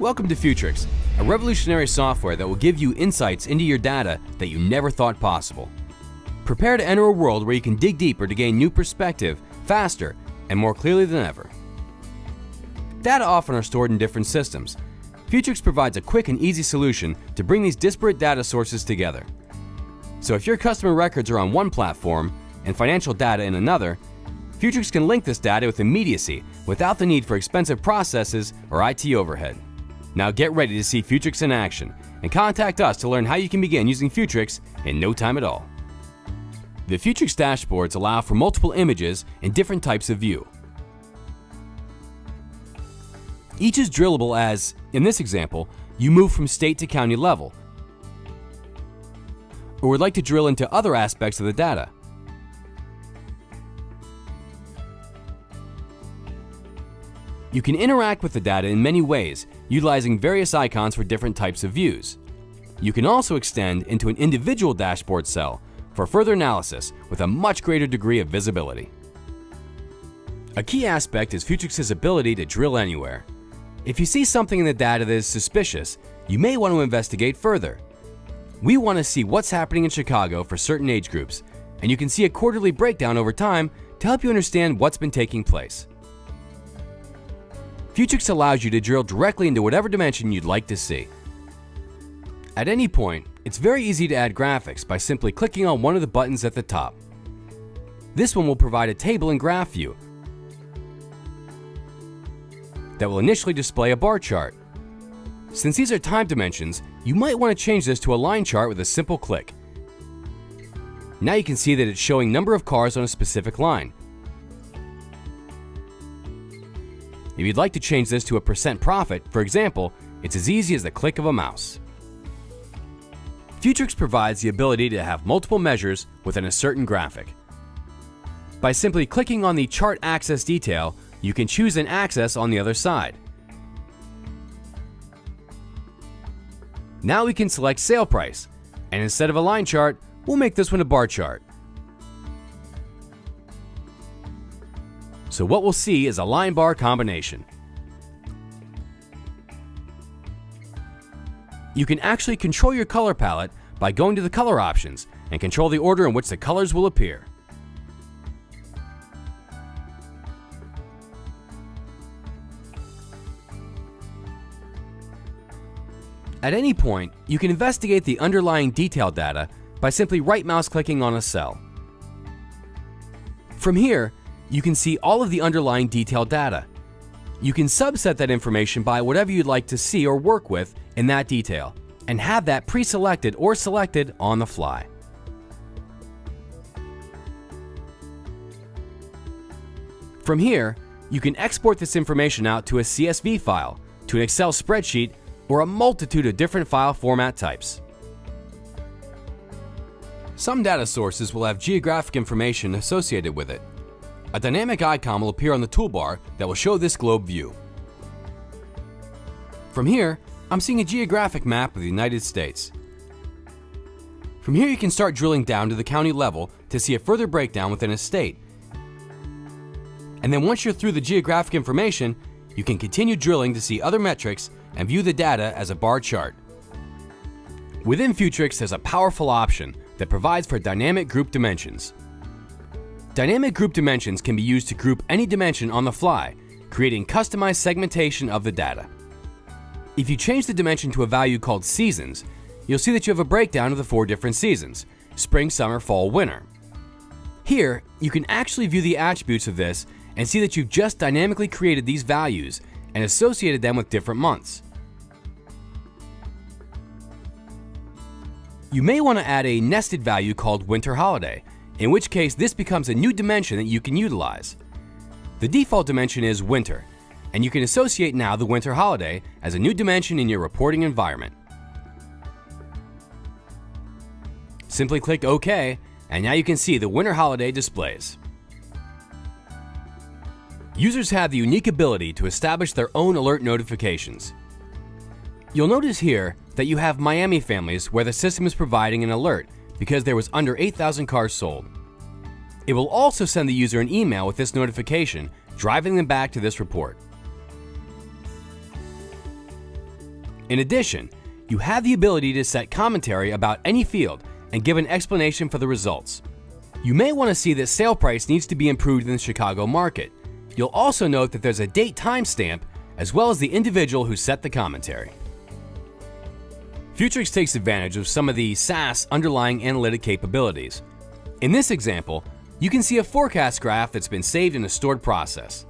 Welcome to Futrix, a revolutionary software that will give you insights into your data that you never thought possible. Prepare to enter a world where you can dig deeper to gain new perspective, faster, and more clearly than ever. Data often are stored in different systems. Futrix provides a quick and easy solution to bring these disparate data sources together. So if your customer records are on one platform and financial data in another, Futrix can link this data with immediacy without the need for expensive processes or IT overhead. Now get ready to see Futrix in action and contact us to learn how you can begin using Futrix in no time at all. The Futrix dashboards allow for multiple images and different types of view. Each is drillable as, in this example, you move from state to county level, or would like to drill into other aspects of the data. You can interact with the data in many ways, utilizing various icons for different types of views. You can also extend into an individual dashboard cell for further analysis with a much greater degree of visibility. A key aspect is Futrix's ability to drill anywhere. If you see something in the data that is suspicious, you may want to investigate further. We want to see what's happening in Chicago for certain age groups, and you can see a quarterly breakdown over time to help you understand what's been taking place. Futrix allows you to drill directly into whatever dimension you'd like to see. At any point, it's very easy to add graphics by simply clicking on one of the buttons at the top. This one will provide a table and graph view that will initially display a bar chart. Since these are time dimensions, you might want to change this to a line chart with a simple click. Now you can see that it's showing number of cars on a specific line. If you'd like to change this to a percent profit, for example, it's as easy as the click of a mouse. Futrix provides the ability to have multiple measures within a certain graphic. By simply clicking on the chart axis detail, you can choose an axis on the other side. Now we can select sale price, and instead of a line chart, we'll make this one a bar chart. So what we'll see is a line bar combination. You can actually control your color palette by going to the color options and control the order in which the colors will appear. At any point, you can investigate the underlying detail data by simply right mouse clicking on a cell. From here, you can see all of the underlying detailed data. You can subset that information by whatever you'd like to see or work with in that detail, and have that pre-selected or selected on the fly. From here, you can export this information out to a CSV file, to an Excel spreadsheet, or a multitude of different file format types. Some data sources will have geographic information associated with it. A dynamic icon will appear on the toolbar that will show this globe view. From here, I'm seeing a geographic map of the United States. From here, you can start drilling down to the county level to see a further breakdown within a state. And then once you're through the geographic information, you can continue drilling to see other metrics and view the data as a bar chart. Within Futrix, there's a powerful option that provides for dynamic group dimensions. Dynamic group dimensions can be used to group any dimension on the fly, creating customized segmentation of the data. If you change the dimension to a value called seasons, you'll see that you have a breakdown of the 4 different seasons: spring, summer, fall, winter. Here, you can actually view the attributes of this and see that you've just dynamically created these values and associated them with different months. You may want to add a nested value called winter holiday, in which case this becomes a new dimension that you can utilize. The default dimension is winter, and you can associate now the winter holiday as a new dimension in your reporting environment. Simply click OK, and now you can see the winter holiday displays. Users have the unique ability to establish their own alert notifications. You'll notice here that you have Miami families where the system is providing an alert because there was under 8,000 cars sold. It will also send the user an email with this notification, driving them back to this report. In addition, you have the ability to set commentary about any field and give an explanation for the results. You may want to see that sale price needs to be improved in the Chicago market. You'll also note that there's a date timestamp as well as the individual who set the commentary. Futrix takes advantage of some of the SaaS underlying analytic capabilities. In this example, you can see a forecast graph that's been saved in a stored process.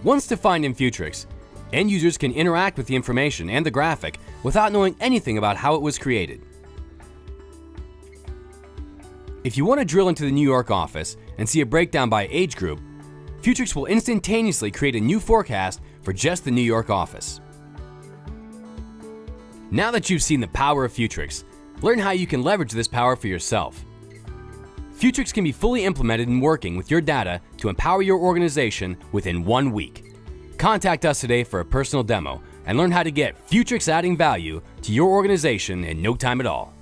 Once defined in Futrix, end users can interact with the information and the graphic without knowing anything about how it was created. If you want to drill into the New York office and see a breakdown by age group, Futrix will instantaneously create a new forecast for just the New York office. Now that you've seen the power of Futrix, learn how you can leverage this power for yourself. Futrix can be fully implemented and working with your data to empower your organization within 1 week. Contact us today for a personal demo and learn how to get Futrix adding value to your organization in no time at all.